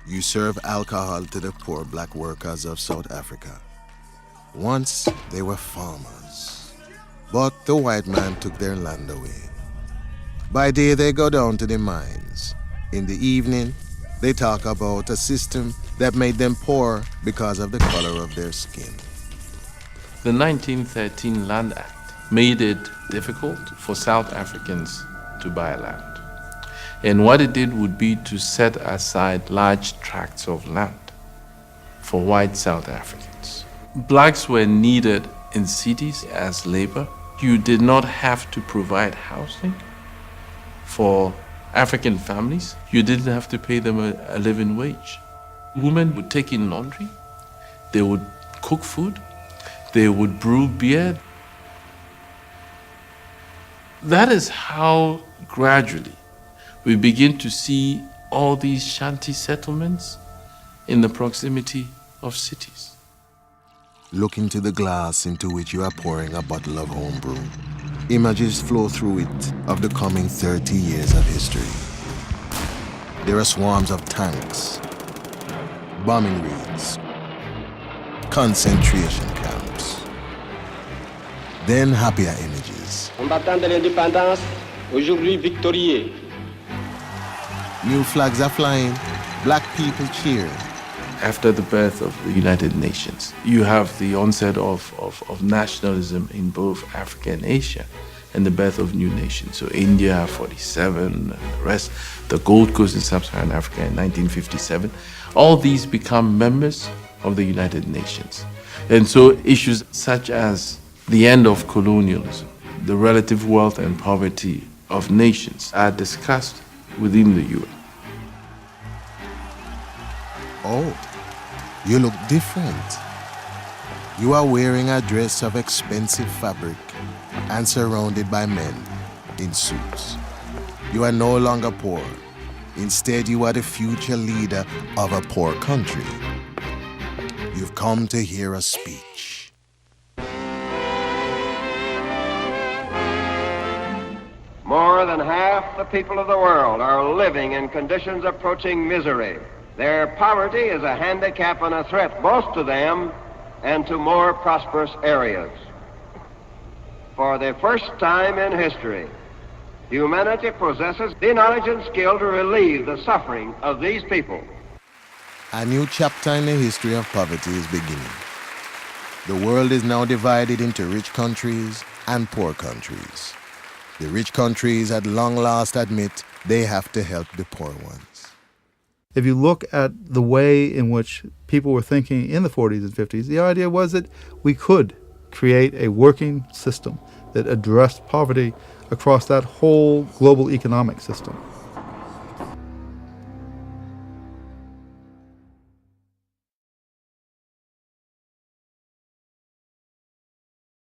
You serve alcohol to the poor black workers of South Africa. Once they were farmers, but the white man took their land away. By day they go down to the mines. In the evening, they talk about a system that made them poor because of the color of their skin. The 1913 Land Act made it difficult for South Africans to buy land. And what it did would be to set aside large tracts of land for white South Africans. Blacks were needed in cities as labor. You did not have to provide housing for African families. You didn't have to pay them a living wage. Women would take in laundry, they would cook food, they would brew beer. That is how gradually we begin to see all these shanty settlements in the proximity of cities. Look into the glass into which you are pouring a bottle of homebrew. Images flow through it of the coming 30 years of history. There are swarms of tanks, bombing raids, concentration camps. Then happier images. Combattants de l'indépendance, aujourd'hui victorieux. New flags are flying, black people cheering. After the birth of the United Nations, you have the onset of nationalism in both Africa and Asia, and the birth of new nations. So India, 47, and the rest, the Gold Coast in Sub-Saharan Africa in 1957. All these become members of the United Nations. And so issues such as the end of colonialism, the relative wealth and poverty of nations are discussed within the UN. Oh, you look different. You are wearing a dress of expensive fabric and surrounded by men in suits. You are no longer poor. Instead, you are the future leader of a poor country. You've come to hear a speech. More than half the people of the world are living in conditions approaching misery. Their poverty is a handicap and a threat both to them and to more prosperous areas. For the first time in history, humanity possesses the knowledge and skill to relieve the suffering of these people. A new chapter in the history of poverty is beginning. The world is now divided into rich countries and poor countries. The rich countries at long last admit they have to help the poor ones. If you look at the way in which people were thinking in the 40s and 50s, the idea was that we could create a working system that addressed poverty across that whole global economic system.